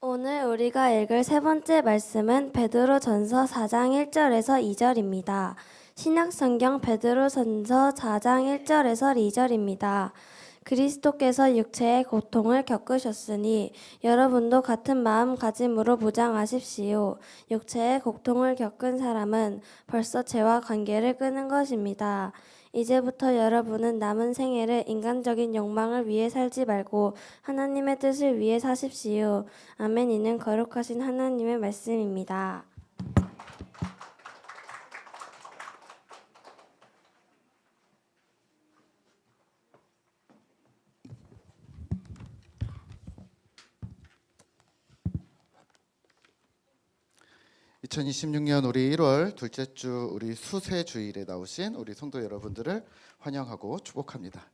오늘 우리가 읽을 세 번째 말씀은 베드로전서 4장 1절에서 2절입니다. 신약성경 베드로전서 4장 1절에서 2절입니다. 그리스도께서 육체의 고통을 겪으셨으니 여러분도 같은 마음가짐으로 무장하십시오. 육체의 고통을 겪은 사람은 벌써 죄와 관계를 끊은 것입니다. 이제부터 여러분은 남은 생애를 인간적인 욕망을 위해 살지 말고 하나님의 뜻을 위해 사십시오. 아멘. 이는 거룩하신 하나님의 말씀입니다. 2026년 우리 1월 둘째 주 우리 수세 주일에 나오신 우리 성도 여러분들을 환영하고 축복합니다.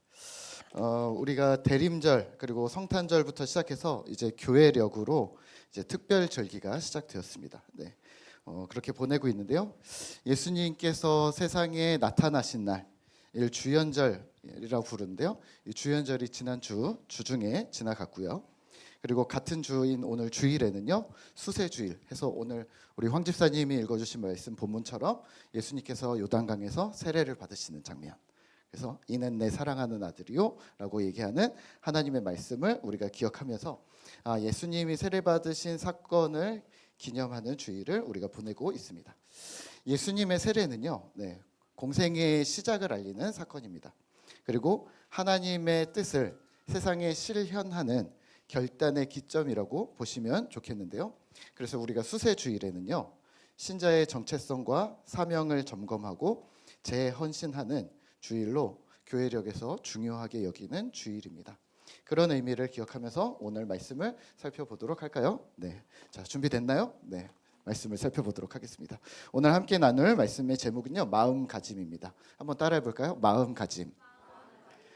우리가 대림절 그리고 성탄절부터 시작해서 이제 교회력으로 이제 특별 절기가 시작되었습니다. 네, 그렇게 보내고 있는데요. 예수님께서 세상에 나타나신 날, 이를 주연절이라고 부르는데요. 이 주연절이 지난 주중에 지나갔고요. 그리고 같은 주인 오늘 주일에는요 수세주일 해서 오늘 우리 황 집사님이 읽어주신 말씀 본문처럼 예수님께서 요단강에서 세례를 받으시는 장면, 그래서 이는 내 사랑하는 아들이요 라고 얘기하는 하나님의 말씀을 우리가 기억하면서 예수님이 세례 받으신 사건을 기념하는 주일을 우리가 보내고 있습니다. 예수님의 세례는요 공생의 시작을 알리는 사건입니다. 그리고 하나님의 뜻을 세상에 실현하는 결단의 기점이라고 보시면 좋겠는데요. 그래서 우리가 수세주일에는요 신자의 정체성과 사명을 점검하고 재헌신하는 주일로 교회력에서 중요하게 여기는 주일입니다. 그런 의미를 기억하면서 오늘 말씀을 살펴보도록 할까요? 네, 자 준비됐나요? 네, 말씀을 살펴보도록 하겠습니다. 오늘 함께 나눌 말씀의 제목은요 마음가짐입니다. 한번 따라해 볼까요? 마음가짐.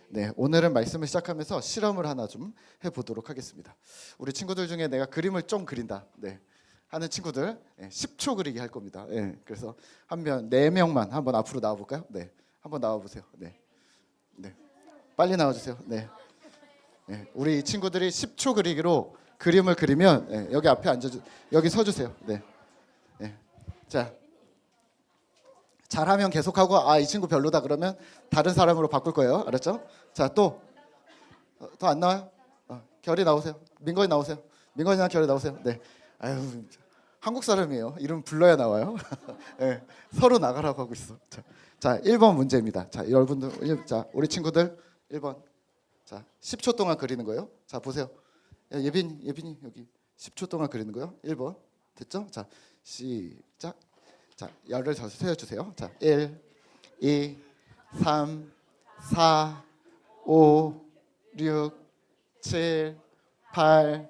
네, 오늘은 말씀을 시작하면서 실험을 하나 좀 해보도록 하겠습니다. 우리 친구들 중에 내가 그림을 좀 그린다 하는 친구들 10초 그리기 할 겁니다. 그래서 한 명 4명만 한번 앞으로 나와 볼까요? 네, 한번 나와 보세요. 네, 빨리 나와 주세요. 네, 우리 친구들이 10초 그리기로 그림을 그리면 여기 앞에 여기 서 주세요. 네, 자. 잘하면 계속하고 이 친구 별로다 그러면 다른 사람으로 바꿀 거예요. 알았죠? 자, 또 더 안 나와요? 결이 나오세요. 민건이 나오세요. 민건이랑 결이 나오세요. 네. 아유, 한국 사람이에요. 이름 불러야 나와요. 네, 서로 나가라고 하고 있어. 자, 1번 문제입니다. 자, 여러분들 자, 우리 친구들 1번. 자, 10초 동안 그리는 거예요. 자, 보세요. 예빈이 여기 10초 동안 그리는 거예요. 1번. 됐죠? 자, 시작. 자, 열을 더 세워주세요. 자, 1, 2, 3, 4, 5, 6, 7, 8,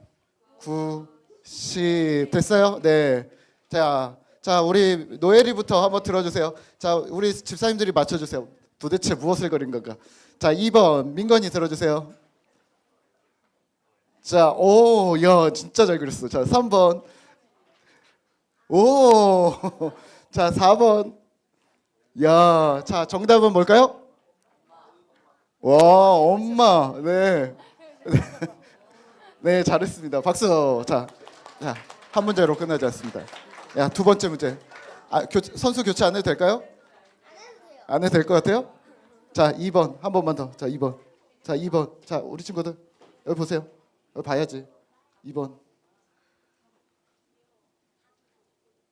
9, 10 됐어요? 네. 자, 우리 노엘이부터 한번 들어주세요. 자, 우리 집사님들이 맞춰주세요. 도대체 무엇을 그린 건가? 자, 2번 민건이 들어주세요. 자, 오, 야, 진짜 잘 그렸어. 자, 3번. 오. 자, 4번. 야, 자, 정답은 뭘까요? 와, 엄마. 네. 네, 잘했습니다. 박수. 자, 한 문제로 끝나지 않습니다. 야, 두 번째 문제. 선수 교체 안 해도 될까요? 안 해도 될 것 같아요? 자, 2번. 한 번만 더. 자, 2번. 자, 2번. 자, 우리 친구들. 여기 보세요. 여기 봐야지. 2번.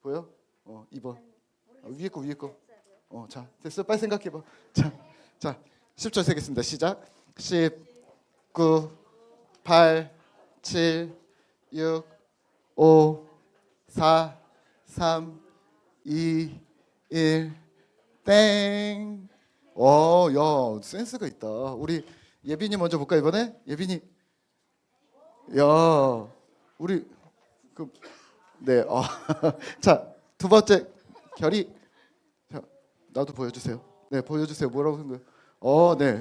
보여? 2번. 위에 거. 자, 됐어. 빨리 생각해봐. 자, 10초 세겠습니다. 시작. 10, 9, 8, 7, 6, 5, 4, 3, 2, 1, 땡. 야, 센스가 있다. 우리 예빈이 먼저 볼까 이번에? 예빈이. 야, 우리 네. 자, 두 번째 결이. 자, 나도 보여주세요. 네, 보여주세요. 뭐라고 쓴 거예요?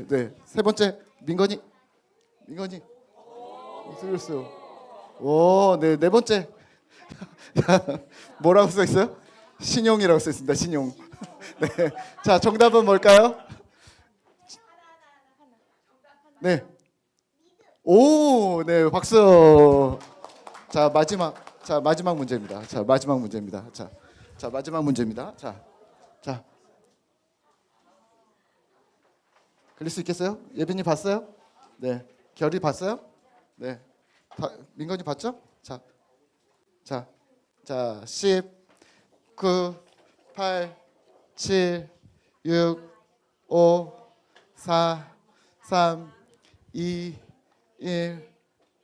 네. 세 번째 민건이. 들었어요. 오, 네. 네 번째. 뭐라고 써 있어요? 신용이라고 써 있습니다. 신용. 네. 자, 정답은 뭘까요? 네. 오, 네. 박수. 마지막 문제입니다. 마지막 문제입니다. 마지막 문제입니다. 그릴 수 있겠어요? 예빈이 봤어요? 네. 결이 봤어요? 네. 민건이 봤죠? 자, 10, 9, 8, 7, 6, 5, 4, 3, 2, 1,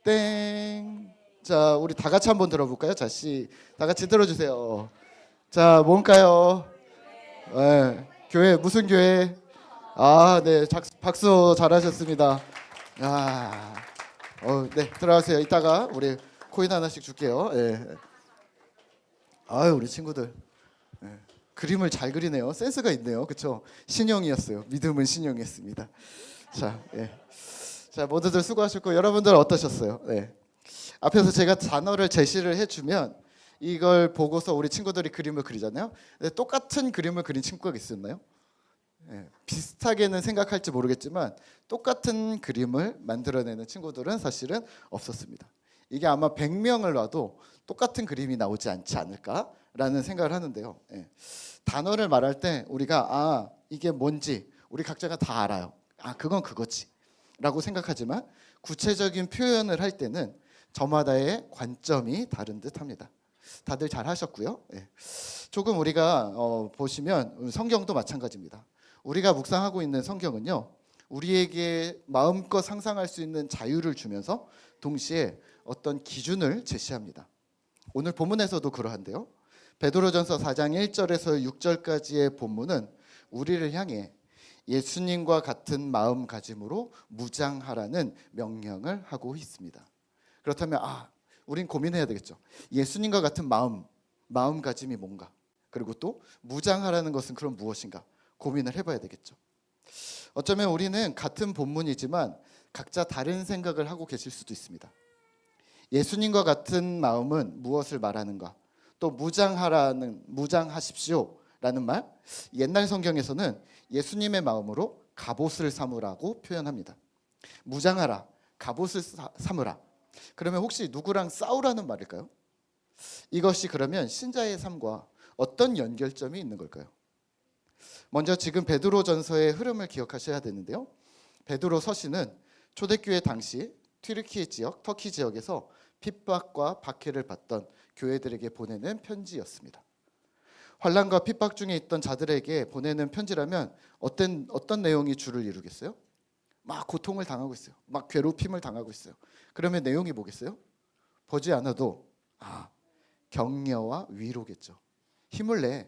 땡. 자, 우리 다 같이 한번 들어볼까요? 다 같이 들어주세요. 자, 뭔가요? 네, 교회 무슨 교회? 네, 박수 잘하셨습니다. 네, 들어가세요. 이따가 우리 코인 하나씩 줄게요. 네. 우리 친구들 그림을 잘 그리네요. 센스가 있네요. 그렇죠? 신용이었어요. 믿음은 신용이었습니다. 자, 모두들 수고하셨고 여러분들 어떠셨어요? 네. 앞에서 제가 단어를 제시를 해주면 이걸 보고서 우리 친구들이 그림을 그리잖아요. 근데 똑같은 그림을 그린 친구가 있었나요? 네. 비슷하게는 생각할지 모르겠지만 똑같은 그림을 만들어내는 친구들은 사실은 없었습니다. 이게 아마 100명을 놔도 똑같은 그림이 나오지 않지 않을까라는 생각을 하는데요. 네. 단어를 말할 때 우리가 이게 뭔지 우리 각자가 다 알아요. 그건 그거지 라고 생각하지만 구체적인 표현을 할 때는 저마다의 관점이 다른 듯합니다. 다들 잘 하셨고요. 네. 조금 우리가 보시면 성경도 마찬가지입니다. 우리가 묵상하고 있는 성경은요, 우리에게 마음껏 상상할 수 있는 자유를 주면서 동시에 어떤 기준을 제시합니다. 오늘 본문에서도 그러한데요. 베드로전서 4장 1절에서 6절까지의 본문은 우리를 향해 예수님과 같은 마음가짐으로 무장하라는 명령을 하고 있습니다. 그렇다면 우린 고민해야 되겠죠. 예수님과 같은 마음가짐이 뭔가, 그리고 또 무장하라는 것은 그럼 무엇인가 고민을 해봐야 되겠죠. 어쩌면 우리는 같은 본문이지만 각자 다른 생각을 하고 계실 수도 있습니다. 예수님과 같은 마음은 무엇을 말하는가? 또 무장하십시오라는 말, 옛날 성경에서는 예수님의 마음으로 갑옷을 삼으라고 표현합니다. 무장하라, 갑옷을 삼으라. 그러면 혹시 누구랑 싸우라는 말일까요? 이것이 그러면 신자의 삶과 어떤 연결점이 있는 걸까요? 먼저 지금 베드로전서의 흐름을 기억하셔야 되는데요. 베드로 서신은 초대교회 당시 튀르키예 지역, 터키 지역에서 핍박과 박해를 받던 교회들에게 보내는 편지였습니다. 환난과 핍박 중에 있던 자들에게 보내는 편지라면 어떤 내용이 주를 이루겠어요? 막 고통을 당하고 있어요. 막 괴롭힘을 당하고 있어요. 그러면 내용이 뭐겠어요? 보지 않아도 격려와 위로겠죠. 힘내.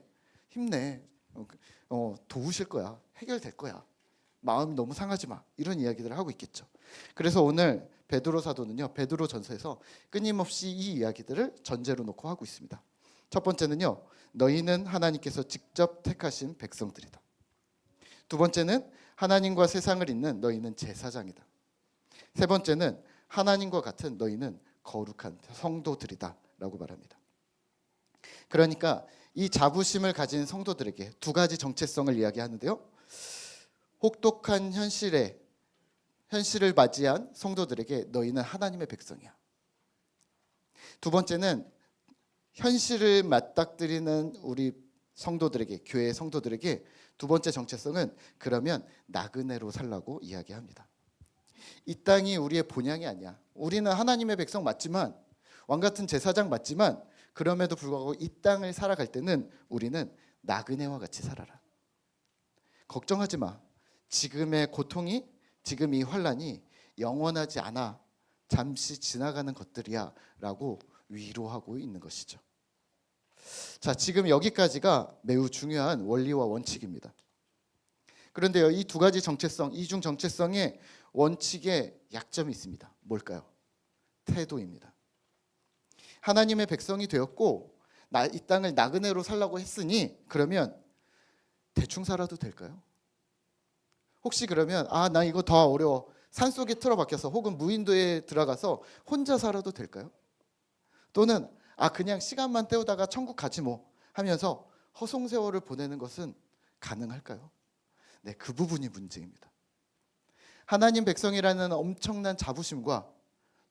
도우실 거야. 해결될 거야. 마음이 너무 상하지 마. 이런 이야기들을 하고 있겠죠. 그래서 오늘 베드로 사도는요, 베드로전서에서 끊임없이 이 이야기들을 전제로 놓고 하고 있습니다. 첫 번째는요, 너희는 하나님께서 직접 택하신 백성들이다. 두 번째는 하나님과 세상을 잇는 너희는 제사장이다. 세 번째는 하나님과 같은 너희는 거룩한 성도들이다 라고 말합니다. 그러니까 이 자부심을 가진 성도들에게 두 가지 정체성을 이야기하는데요. 혹독한 현실을 맞이한 성도들에게 너희는 하나님의 백성이야. 두 번째는 현실을 맞닥뜨리는 우리 성도들에게, 교회 성도들에게 두 번째 정체성은 그러면 나그네로 살라고 이야기합니다. 이 땅이 우리의 본향이 아니야. 우리는 하나님의 백성 맞지만, 왕같은 제사장 맞지만, 그럼에도 불구하고 이 땅을 살아갈 때는 우리는 나그네와 같이 살아라. 걱정하지 마. 지금의 고통이, 지금 이 환난이 영원하지 않아. 잠시 지나가는 것들이야 라고 위로하고 있는 것이죠. 자, 지금 여기까지가 매우 중요한 원리와 원칙입니다. 그런데요, 이 두 가지 정체성, 이중 정체성의 원칙에 약점이 있습니다. 뭘까요? 태도입니다. 하나님의 백성이 되었고 이 땅을 나그네로 살라고 했으니 그러면 대충 살아도 될까요? 혹시 그러면 나 이거 더 어려워. 산속에 틀어박혀서 혹은 무인도에 들어가서 혼자 살아도 될까요? 또는 그냥 시간만 때우다가 천국 가지 뭐 하면서 허송세월을 보내는 것은 가능할까요? 네, 그 부분이 문제입니다. 하나님 백성이라는 엄청난 자부심과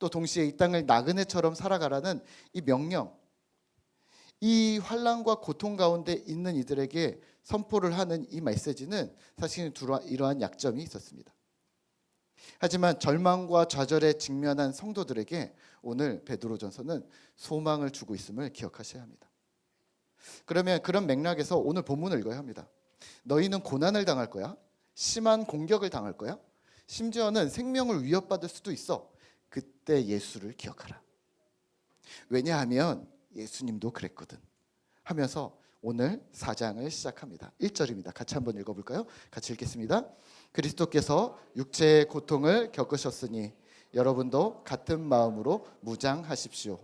또 동시에 이 땅을 나그네처럼 살아가라는 이 명령, 이 환난과 고통 가운데 있는 이들에게 선포를 하는 이 메시지는 사실 이러한 약점이 있었습니다. 하지만 절망과 좌절에 직면한 성도들에게 오늘 베드로전서는 소망을 주고 있음을 기억하셔야 합니다. 그러면 그런 맥락에서 오늘 본문을 읽어야 합니다. 너희는 고난을 당할 거야. 심한 공격을 당할 거야. 심지어는 생명을 위협받을 수도 있어. 그때 예수를 기억하라. 왜냐하면 예수님도 그랬거든 하면서 오늘 4장을 시작합니다. 1절입니다. 같이 한번 읽어볼까요? 같이 읽겠습니다. 그리스도께서 육체의 고통을 겪으셨으니 여러분도 같은 마음으로 무장하십시오.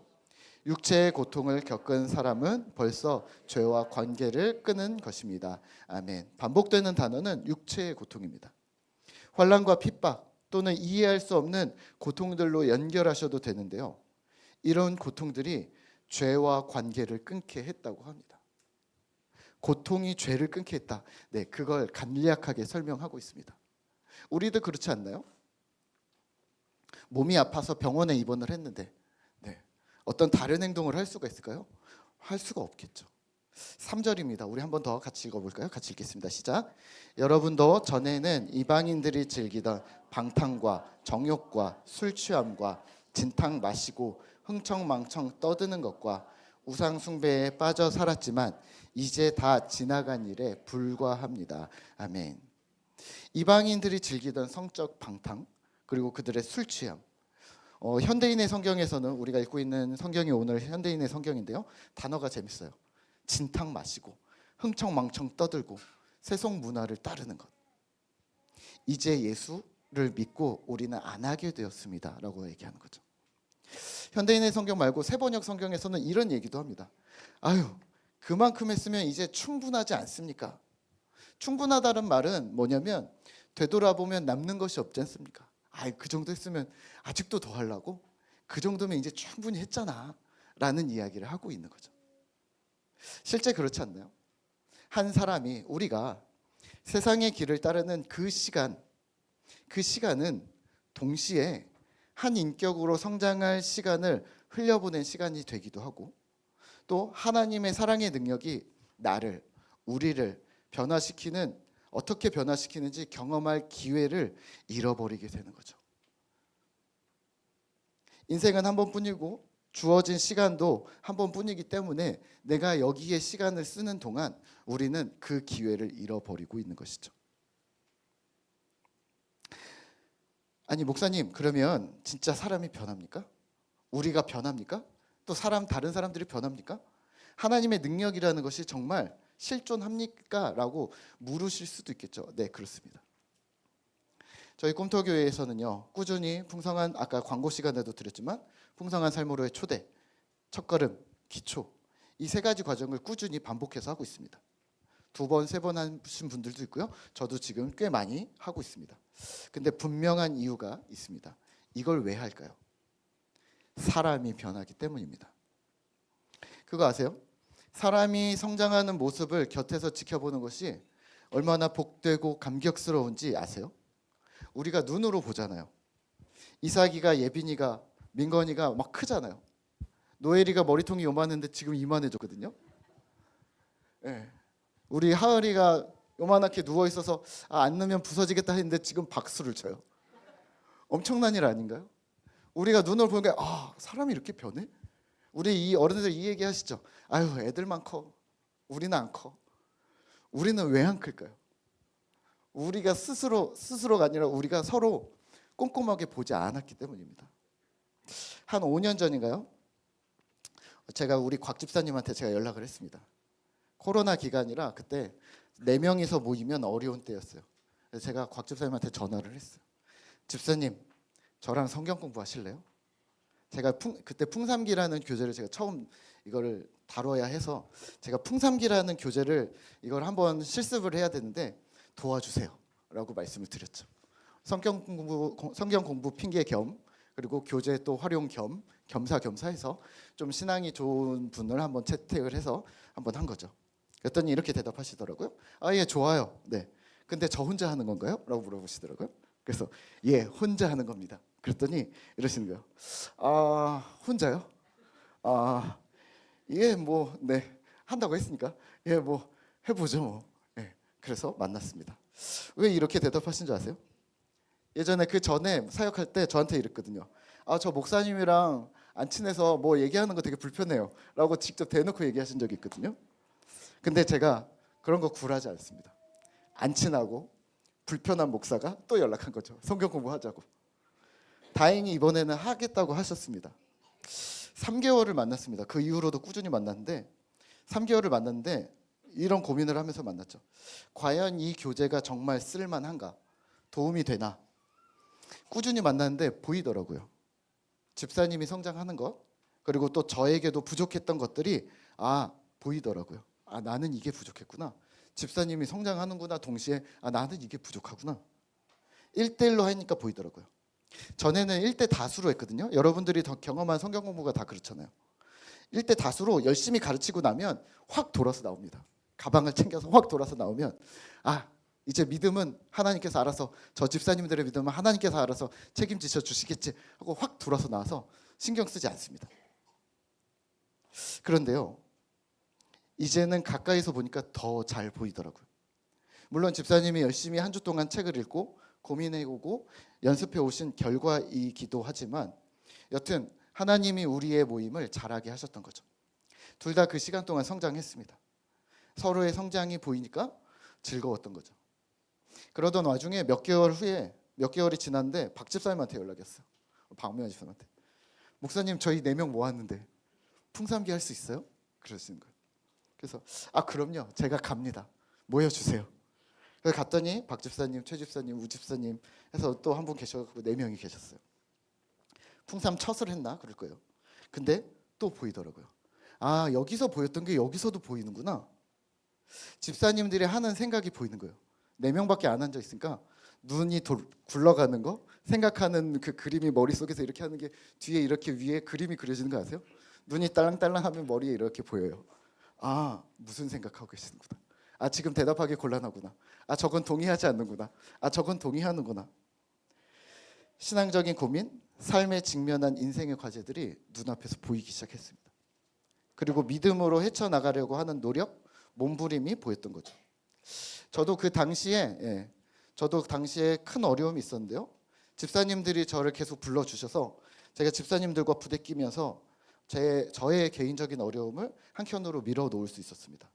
육체의 고통을 겪은 사람은 벌써 죄와 관계를 끊은 것입니다. 아멘. 반복되는 단어는 육체의 고통입니다. 환난과 핍박 또는 이해할 수 없는 고통들로 연결하셔도 되는데요. 이런 고통들이 죄와 관계를 끊게 했다고 합니다. 고통이 죄를 끊게 했다. 네, 그걸 간략하게 설명하고 있습니다. 우리도 그렇지 않나요? 몸이 아파서 병원에 입원을 했는데 어떤 다른 행동을 할 수가 있을까요? 할 수가 없겠죠. 3절입니다. 우리 한 번 더 같이 읽어볼까요? 같이 읽겠습니다. 시작. 여러분도 전에는 이방인들이 즐기던 방탕과 정욕과 술 취함과 진탕 마시고 흥청망청 떠드는 것과 우상 숭배에 빠져 살았지만 이제 다 지나간 일에 불과합니다. 아멘. 이방인들이 즐기던 성적 방탕 그리고 그들의 술 취함, 현대인의 성경에서는 우리가 읽고 있는 성경이 오늘 현대인의 성경인데요. 단어가 재밌어요. 진탕 마시고 흥청망청 떠들고 세속 문화를 따르는 것. 이제 예수를 믿고 우리는 안 하게 되었습니다 라고 얘기하는 거죠. 현대인의 성경 말고 세번역 성경에서는 이런 얘기도 합니다. 아유, 그만큼 했으면 이제 충분하지 않습니까? 충분하다는 말은 뭐냐면 되돌아보면 남는 것이 없지 않습니까? 그 정도 했으면 아직도 더 하려고? 그 정도면 이제 충분히 했잖아 라는 이야기를 하고 있는 거죠. 실제 그렇지 않나요? 한 사람이 우리가 세상의 길을 따르는 그 시간은 동시에 한 인격으로 성장할 시간을 흘려보낸 시간이 되기도 하고 또 하나님의 사랑의 능력이 우리를 어떻게 변화시키는지 경험할 기회를 잃어버리게 되는 거죠. 인생은 한 번뿐이고 주어진 시간도 한 번뿐이기 때문에 내가 여기에 시간을 쓰는 동안 우리는 그 기회를 잃어버리고 있는 것이죠. 아니 목사님, 그러면 진짜 사람이 변합니까? 우리가 변합니까? 또 다른 사람들이 변합니까? 하나님의 능력이라는 것이 정말 실존합니까? 라고 물으실 수도 있겠죠. 네, 그렇습니다. 저희 꿈터교회에서는요, 꾸준히 풍성한, 아까 광고 시간에도 드렸지만 풍성한 삶으로의 초대, 첫걸음, 기초, 이 세 가지 과정을 꾸준히 반복해서 하고 있습니다. 2번, 3번 하신 분들도 있고요. 저도 지금 꽤 많이 하고 있습니다. 근데 분명한 이유가 있습니다. 이걸 왜 할까요? 사람이 변하기 때문입니다. 그거 아세요? 사람이 성장하는 모습을 곁에서 지켜보는 것이 얼마나 복되고 감격스러운지 아세요? 우리가 눈으로 보잖아요. 이삭이가, 예빈이가, 민건이가 막 크잖아요. 노엘이가 머리통이 요만한데 지금 이만해졌거든요. 네. 우리 하을이가 요만하게 누워있어서 안 넣으면 부서지겠다 했는데 지금 박수를 쳐요. 엄청난 일 아닌가요? 우리가 눈으로 보는 게 사람이 이렇게 변해? 우리 이 어른들 이 얘기 하시죠. 아유, 애들만 커. 우리는 안 커. 우리는 왜 안 클까요? 우리가 스스로가 아니라 우리가 서로 꼼꼼하게 보지 않았기 때문입니다. 한 5년 전인가요? 제가 우리 곽 집사님한테 연락을 했습니다. 코로나 기간이라 그때 4명이서 모이면 어려운 때였어요. 그래서 제가 곽 집사님한테 전화를 했어요. 집사님, 저랑 성경 공부하실래요? 제가 그때 풍삼기라는 교재를 제가 처음 이거를 다뤄야 해서 제가 풍삼기라는 교재를 이걸 한번 실습을 해야 되는데 도와주세요 라고 말씀을 드렸죠. 성경 공부 핑계 겸 그리고 교재 또 활용 겸 겸사겸사해서 좀 신앙이 좋은 분을 한번 채택을 해서 한번 한 거죠. 그랬더니 이렇게 대답하시더라고요. 예, 좋아요. 네. 근데 저 혼자 하는 건가요? 라고 물어보시더라고요. 그래서 예, 혼자 하는 겁니다. 그랬더니 이러시는 거예요. 아, 혼자요? 아, 예, 뭐, 네, 한다고 했으니까, 예, 뭐 해보죠, 뭐. 예, 그래서 만났습니다. 왜 이렇게 대답하신 줄 아세요? 예전에 그 전에 사역할 때 저한테 이랬거든요. 아, 저 목사님이랑 안 친해서 뭐 얘기하는 거 되게 불편해요 라고 직접 대놓고 얘기하신 적이 있거든요. 근데 제가 그런 거 굴하지 않습니다. 안 친하고 불편한 목사가 또 연락한 거죠. 성경 공부하자고. 다행히 이번에는 하겠다고 하셨습니다. 3개월을 만났습니다. 그 이후로도 꾸준히 만났는데 3개월을 만났는데 이런 고민을 하면서 만났죠. 과연 이 교제가 정말 쓸만한가? 도움이 되나? 꾸준히 만났는데 보이더라고요. 집사님이 성장하는 것, 그리고 또 저에게도 부족했던 것들이 보이더라고요. 나는 이게 부족했구나. 집사님이 성장하는구나. 동시에 나는 이게 부족하구나. 1대1로 하니까 보이더라고요. 전에는 1대 다수로 했거든요. 여러분들이 더 경험한 성경 공부가 다 그렇잖아요. 1대 다수로 열심히 가르치고 나면 확 돌아서 나옵니다. 가방을 챙겨서 확 돌아서 나오면 이제 믿음은 하나님께서 알아서, 저 집사님들의 믿음은 하나님께서 알아서 책임지셔 주시겠지 하고 확 돌아서 나와서 신경 쓰지 않습니다. 그런데요, 이제는 가까이서 보니까 더 잘 보이더라고요. 물론 집사님이 열심히 한 주 동안 책을 읽고 고민해오고 연습해 오신 결과이기도 하지만 여튼 하나님이 우리의 모임을 잘하게 하셨던 거죠. 둘 다 그 시간 동안 성장했습니다. 서로의 성장이 보이니까 즐거웠던 거죠. 그러던 와중에 몇 개월이 지났는데 박 집사님한테 연락이 왔어요. 박명환 집사님한테. 목사님, 저희 4명 모았는데 풍삼기 할 수 있어요? 그러시는 거예요. 그래서 그럼요, 제가 갑니다. 모여주세요. 그래서 갔더니 박 집사님, 최 집사님, 우 집사님 해서 또 한 분 계셔서 4명이 계셨어요. 풍삼 첫 했나 그럴 거예요. 근데 또 보이더라고요. 여기서 보였던 게 여기서도 보이는구나. 집사님들이 하는 생각이 보이는 거예요. 4명밖에 안 앉아 있으니까 눈이 굴러가는 거, 생각하는 그 그림이 머릿속에서 이렇게 하는 게 뒤에 이렇게 위에 그림이 그려지는 거 아세요? 눈이 딸랑딸랑하면 머리에 이렇게 보여요. 무슨 생각하고 계시는구나. 지금 대답하기 곤란하구나. 저건 동의하지 않는구나. 저건 동의하는구나. 신앙적인 고민, 삶에 직면한 인생의 과제들이 눈앞에서 보이기 시작했습니다. 그리고 믿음으로 헤쳐나가려고 하는 노력, 몸부림이 보였던 거죠. 저도 당시에 큰 어려움이 있었는데요. 집사님들이 저를 계속 불러주셔서 제가 집사님들과 부대끼면서 저의 개인적인 어려움을 한켠으로 밀어 놓을 수 있었습니다.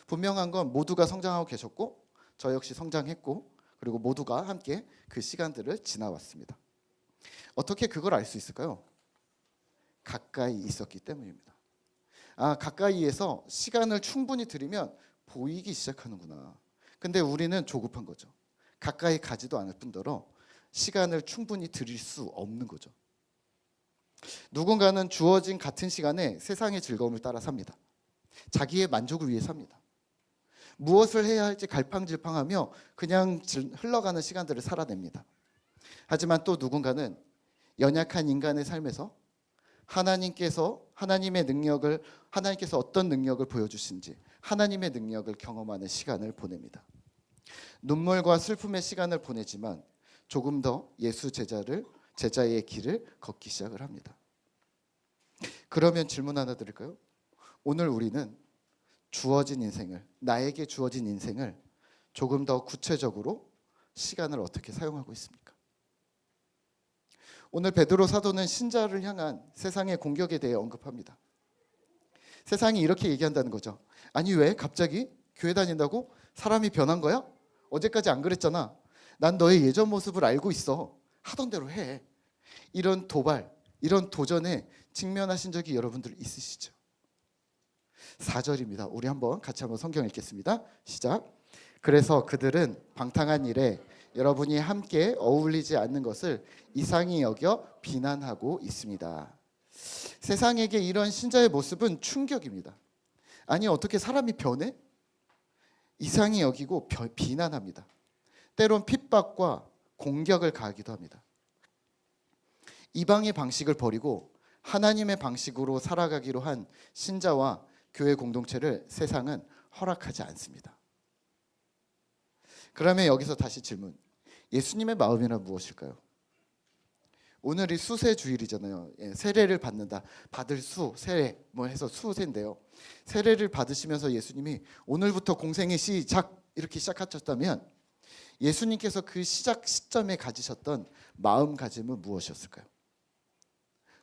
분명한 건 모두가 성장하고 계셨고 저 역시 성장했고, 그리고 모두가 함께 그 시간들을 지나왔습니다. 어떻게 그걸 알 수 있을까요? 가까이 있었기 때문입니다. 가까이에서 시간을 충분히 들이면 보이기 시작하는구나. 근데 우리는 조급한 거죠. 가까이 가지도 않을 뿐더러 시간을 충분히 들일 수 없는 거죠. 누군가는 주어진 같은 시간에 세상의 즐거움을 따라 삽니다. 자기의 만족을 위해 삽니다. 무엇을 해야 할지 갈팡질팡하며 그냥 흘러가는 시간들을 살아냅니다. 하지만 또 누군가는 연약한 인간의 삶에서 하나님께서 어떤 능력을 보여주신지, 하나님의 능력을 경험하는 시간을 보냅니다. 눈물과 슬픔의 시간을 보내지만 조금 더 예수 제자의 길을 걷기 시작을 합니다. 그러면 질문 하나 드릴까요? 오늘 우리는 나에게 주어진 인생을 조금 더 구체적으로 시간을 어떻게 사용하고 있습니까? 오늘 베드로 사도는 신자를 향한 세상의 공격에 대해 언급합니다. 세상이 이렇게 얘기한다는 거죠. 왜 갑자기 교회 다닌다고 사람이 변한 거야? 어제까지 안 그랬잖아. 난 너의 예전 모습을 알고 있어. 하던 대로 해. 이런 도발, 이런 도전에 직면하신 적이 여러분들 있으시죠? 4절입니다. 우리 같이 한번 성경 읽겠습니다. 시작. 그래서 그들은 방탕한 일에 여러분이 함께 어울리지 않는 것을 이상히 여겨 비난하고 있습니다. 세상에게 이런 신자의 모습은 충격입니다. 어떻게 사람이 변해? 이상히 여기고 비난합니다. 때론 핍박과 공격을 가하기도 합니다. 이방의 방식을 버리고 하나님의 방식으로 살아가기로 한 신자와 교회 공동체를 세상은 허락하지 않습니다. 그러면 여기서 다시 질문. 예수님의 마음이란 무엇일까요? 오늘이 수세 주일이잖아요. 예, 세례를 받는다. 받을 수, 세례 뭐 해서 수세인데요. 세례를 받으시면서 예수님이 오늘부터 공생의 시작 이렇게 시작하셨다면 예수님께서 그 시작 시점에 가지셨던 마음가짐은 무엇이었을까요?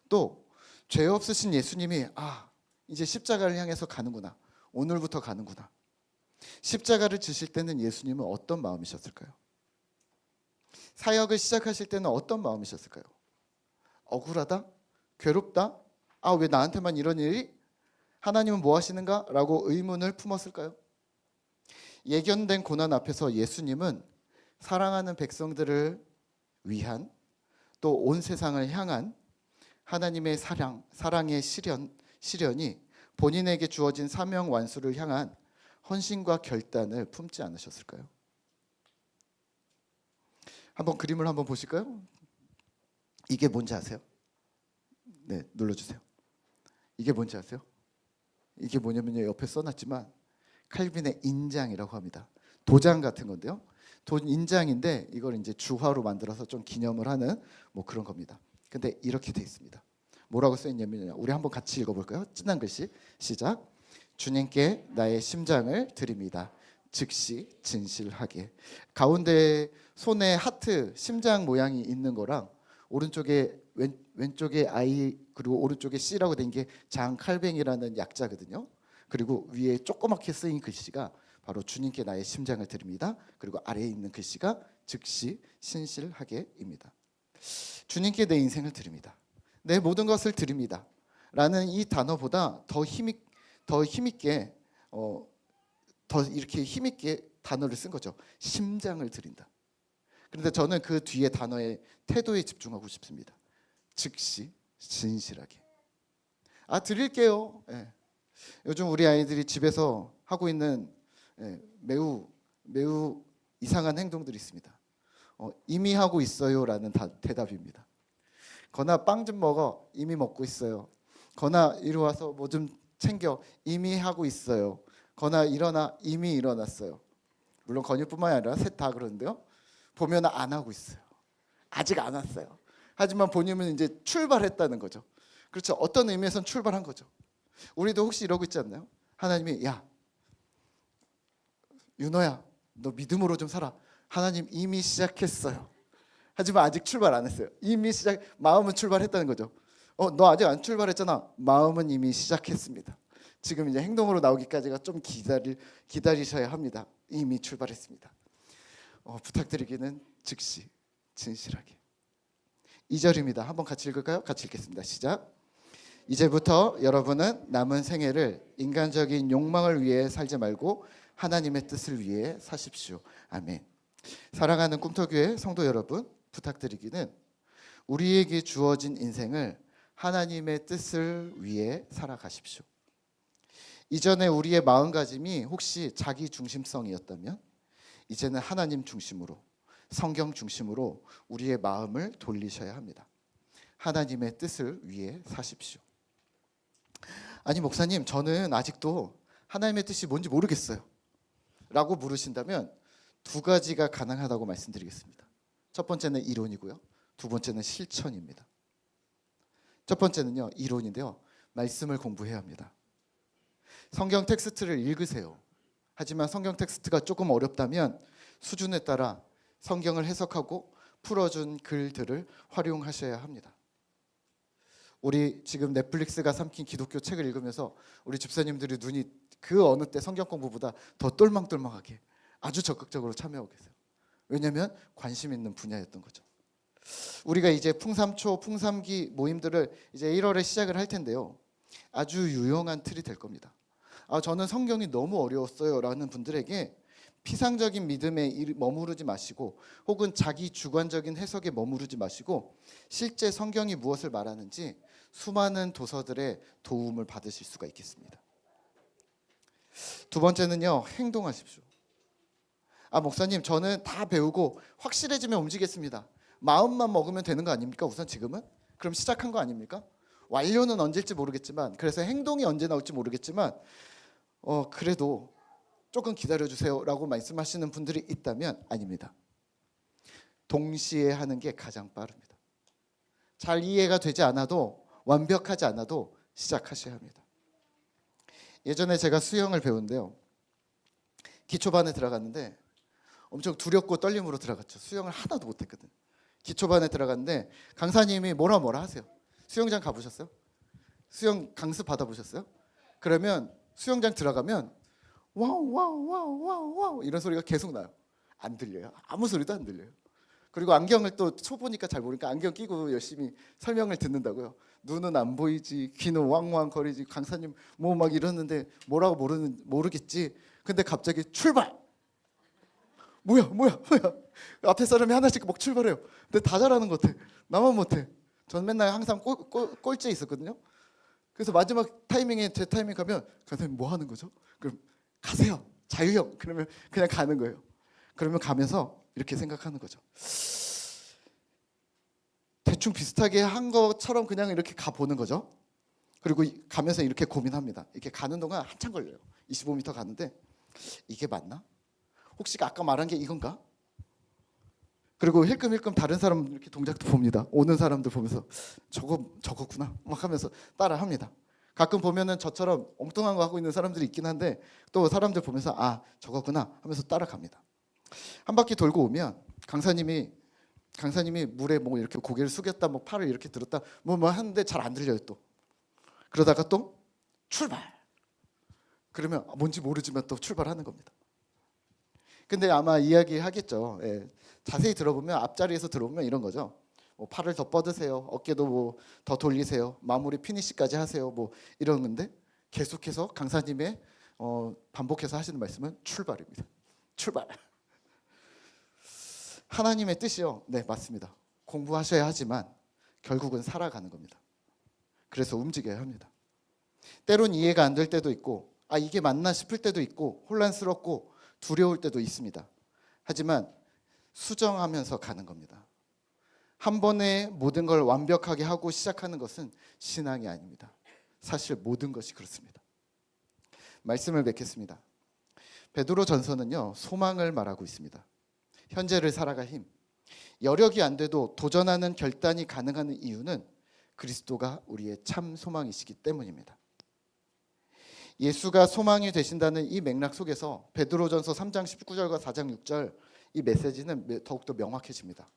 또 죄 없으신 예수님이 이제 십자가를 향해서 가는구나. 오늘부터 가는구나. 십자가를 지실 때는 예수님은 어떤 마음이셨을까요? 사역을 시작하실 때는 어떤 마음이셨을까요? 억울하다? 괴롭다? 왜 나한테만 이런 일이? 하나님은 뭐 하시는가? 라고 의문을 품었을까요? 예견된 고난 앞에서 예수님은 사랑하는 백성들을 위한 또 온 세상을 향한 하나님의 사랑의 시련이 본인에게 주어진 사명 완수를 향한 헌신과 결단을 품지 않으셨을까요? 한번 그림을 한번 보실까요? 이게 뭔지 아세요? 네, 눌러주세요. 이게 뭔지 아세요? 이게 뭐냐면요, 옆에 써놨지만 칼빈의 인장이라고 합니다. 도장 같은 건데요. 인장인데 이걸 이제 주화로 만들어서 좀 기념을 하는 뭐 그런 겁니다. 근데 이렇게 돼 있습니다. 뭐라고 써 있냐면요, 우리 한번 같이 읽어볼까요? 진한 글씨 시작. 주님께 나의 심장을 드립니다. 즉시 진실하게. 가운데 손에 하트 심장 모양이 있는 거랑 오른쪽에 왼쪽에 I 그리고 오른쪽에 C라고 된 게 장칼뱅이라는 약자거든요. 그리고 위에 조그맣게 쓰인 글씨가 바로 주님께 나의 심장을 드립니다. 그리고 아래에 있는 글씨가 즉시 신실하게입니다. 주님께 내 인생을 드립니다. 내 모든 것을 드립니다. 라는 이 단어보다 더 힘있게 더 이렇게 힘있게 단어를 쓴 거죠. 심장을 드린다. 그런데 저는 그 뒤에 단어의 태도에 집중하고 싶습니다. 즉시 진실하게. 드릴게요. 예. 요즘 우리 아이들이 집에서 하고 있는 매우 이상한 행동들이 있습니다. 이미 하고 있어요라는 대답입니다. 거나 빵 좀 먹어. 이미 먹고 있어요. 거나 이리 와서 뭐 좀 챙겨. 이미 하고 있어요. 거나 일어나. 이미 일어났어요. 물론 건이뿐만 아니라 셋 다 그러는데요. 보면 안 하고 있어요. 아직 안 왔어요. 하지만 본인은 이제 출발했다는 거죠. 그렇죠. 어떤 의미에서는 출발한 거죠. 우리도 혹시 이러고 있지 않나요? 하나님이 야 윤호야 너 믿음으로 좀 살아. 하나님 이미 시작했어요. 하지만 아직 출발 안 했어요. 마음은 출발했다는 거죠. 너 아직 안 출발했잖아. 마음은 이미 시작했습니다. 지금 이제 행동으로 나오기까지가 좀 기다리셔야 합니다. 이미 출발했습니다. 부탁드리기는 즉시 진실하게. 2절입니다. 한번 같이 읽을까요? 같이 읽겠습니다. 시작. 이제부터 여러분은 남은 생애를 인간적인 욕망을 위해 살지 말고 하나님의 뜻을 위해 사십시오. 아멘. 사랑하는 꿈터교회 성도 여러분, 부탁드리기는 우리에게 주어진 인생을 하나님의 뜻을 위해 살아가십시오. 이전에 우리의 마음가짐이 혹시 자기 중심성이었다면 이제는 하나님 중심으로, 성경 중심으로 우리의 마음을 돌리셔야 합니다. 하나님의 뜻을 위해 사십시오. 아니 목사님, 저는 아직도 하나님의 뜻이 뭔지 모르겠어요 라고 물으신다면 두 가지가 가능하다고 말씀드리겠습니다. 첫 번째는 이론이고요. 두 번째는 실천입니다. 첫 번째는요, 이론인데요. 말씀을 공부해야 합니다. 성경 텍스트를 읽으세요. 하지만 성경 텍스트가 조금 어렵다면 수준에 따라 성경을 해석하고 풀어준 글들을 활용하셔야 합니다. 우리 지금 넷플릭스가 삼킨 기독교 책을 읽으면서 우리 집사님들이 눈이 그 어느 때 성경 공부보다 더 똘망똘망하게 아주 적극적으로 참여하고 계세요. 왜냐하면 관심 있는 분야였던 거죠. 우리가 이제 풍삼초, 풍삼기 모임들을 이제 1월에 시작을 할 텐데요. 아주 유용한 틀이 될 겁니다. 저는 성경이 너무 어려웠어요 라는 분들에게 피상적인 믿음에 머무르지 마시고 혹은 자기 주관적인 해석에 머무르지 마시고 실제 성경이 무엇을 말하는지 수많은 도서들의 도움을 받으실 수가 있겠습니다. 두 번째는요, 행동하십시오. 목사님, 저는 다 배우고 확실해지면 움직이겠습니다. 마음만 먹으면 되는 거 아닙니까? 우선 지금은? 그럼 시작한 거 아닙니까? 완료는 언제일지 모르겠지만, 그래서 행동이 언제 나올지 모르겠지만 그래도 조금 기다려주세요 라고 말씀하시는 분들이 있다면 아닙니다. 동시에 하는 게 가장 빠릅니다. 잘 이해가 되지 않아도 완벽하지 않아도 시작하셔야 합니다. 예전에 제가 수영을 배우는데요. 기초반에 들어갔는데 엄청 두렵고 떨림으로 들어갔죠. 수영을 하나도 못했거든. 기초반에 들어갔는데 강사님이 뭐라 하세요. 수영장 가보셨어요? 수영 강습 받아보셨어요? 그러면 수영장 들어가면 와우 와우 와우 와우 와우 이런 소리가 계속 나요. 안 들려요. 아무 소리도 안 들려요. 그리고 안경을 또 초보니까 잘 모르니까 안경 끼고 열심히 설명을 듣는다고요. 눈은 안 보이지, 귀는 왕왕 거리지. 강사님 뭐 막 이러는데 뭐라고 모르겠지. 근데 갑자기 출발. 뭐야. 앞에 사람이 하나씩 막 출발해요. 근데 다 잘하는 것 같아. 나만 못해. 전 맨날 항상 꼴찌에 있었거든요. 그래서 마지막 타이밍에 제 타이밍 가면 강사님 뭐 하는 거죠? 그럼 가세요. 자유형. 그러면 그냥 가는 거예요. 그러면 가면서 이렇게 생각하는 거죠. 대충 비슷하게 한 것처럼 그냥 이렇게 가보는 거죠. 그리고 가면서 이렇게 고민합니다. 이렇게 가는 동안 한참 걸려요. 25m 가는데 이게 맞나? 혹시 아까 말한 게 이건가? 그리고 힐끔힐끔 다른 사람 이렇게 동작도 봅니다. 오는 사람들 보면서 저거구나 막 하면서 따라합니다. 가끔 보면은 저처럼 엉뚱한 거 하고 있는 사람들이 있긴 한데 또 사람들 보면서 아 저거구나 하면서 따라갑니다. 한 바퀴 돌고 오면 강사님이 물에 뭐 이렇게 고개를 숙였다 뭐 팔을 이렇게 들었다 뭐 하는데 잘 안 들려요. 또 그러다가 또 출발. 그러면 뭔지 모르지만 또 출발하는 겁니다. 근데 아마 이야기하겠죠. 예. 자세히 들어보면 앞자리에서 들어보면 이런 거죠. 뭐 팔을 더 뻗으세요. 어깨도 뭐 더 돌리세요. 마무리 피니시까지 하세요. 뭐 이런 건데 계속해서 강사님의 반복해서 하시는 말씀은 출발입니다. 출발. 하나님의 뜻이요. 네, 맞습니다. 공부하셔야 하지만 결국은 살아가는 겁니다. 그래서 움직여야 합니다. 때론 이해가 안 될 때도 있고 이게 맞나 싶을 때도 있고 혼란스럽고 두려울 때도 있습니다. 하지만 수정하면서 가는 겁니다. 한 번에 모든 걸 완벽하게 하고 시작하는 것은 신앙이 아닙니다. 사실 모든 것이 그렇습니다. 말씀을 맺겠습니다. 베드로전서는요, 소망을 말하고 있습니다. 현재를 살아갈 힘. 여력이 안 돼도 도전하는 결단이 가능한 이유는 그리스도가 우리의 참 소망이시기 때문입니다. 예수가 소망이 되신다는 이 맥락 속에서 베드로전서 3장 19절과 4장 6절 이 메시지는 더욱더 명확해집니다.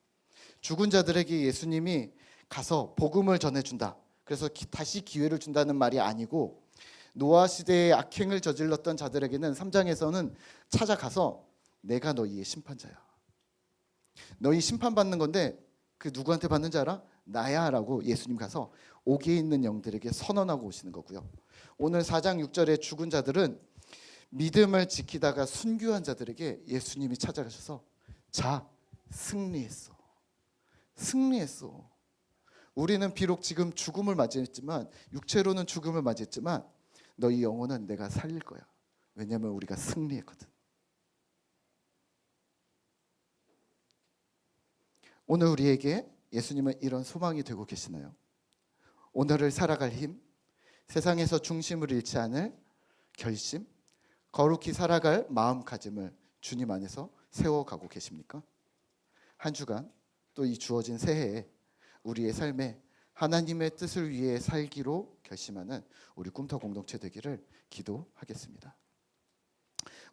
죽은 자들에게 예수님이 가서 복음을 전해준다. 그래서 다시 기회를 준다는 말이 아니고 노아 시대에 악행을 저질렀던 자들에게는 3장에서는 찾아가서 내가 너희의 심판자야. 너희 심판받는 건데 그 누구한테 받는지 알아? 나야 라고 예수님 가서 옥에 있는 영들에게 선언하고 오시는 거고요. 오늘 4장 6절의 죽은 자들은 믿음을 지키다가 순교한 자들에게 예수님이 찾아가셔서 자, 승리했어. 우리는 비록 지금 죽음을 맞이했지만 육체로는 죽음을 맞이했지만 너희 영혼은 내가 살릴 거야. 왜냐하면 우리가 승리했거든. 오늘 우리에게 예수님은 이런 소망이 되고 계시나요? 오늘을 살아갈 힘, 세상에서 중심을 잃지 않을 결심, 거룩히 살아갈 마음가짐을 주님 안에서 세워가고 계십니까? 한 주간 또 이 주어진 새해에 우리의 삶에 하나님의 뜻을 위해 살기로 결심하는 우리 꿈터 공동체 되기를 기도하겠습니다.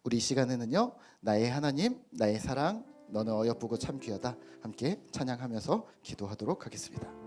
우리 이 시간에는요, 나의 하나님, 나의 사랑, 너는 어여쁘고 참 귀하다 함께 찬양하면서 기도하도록 하겠습니다.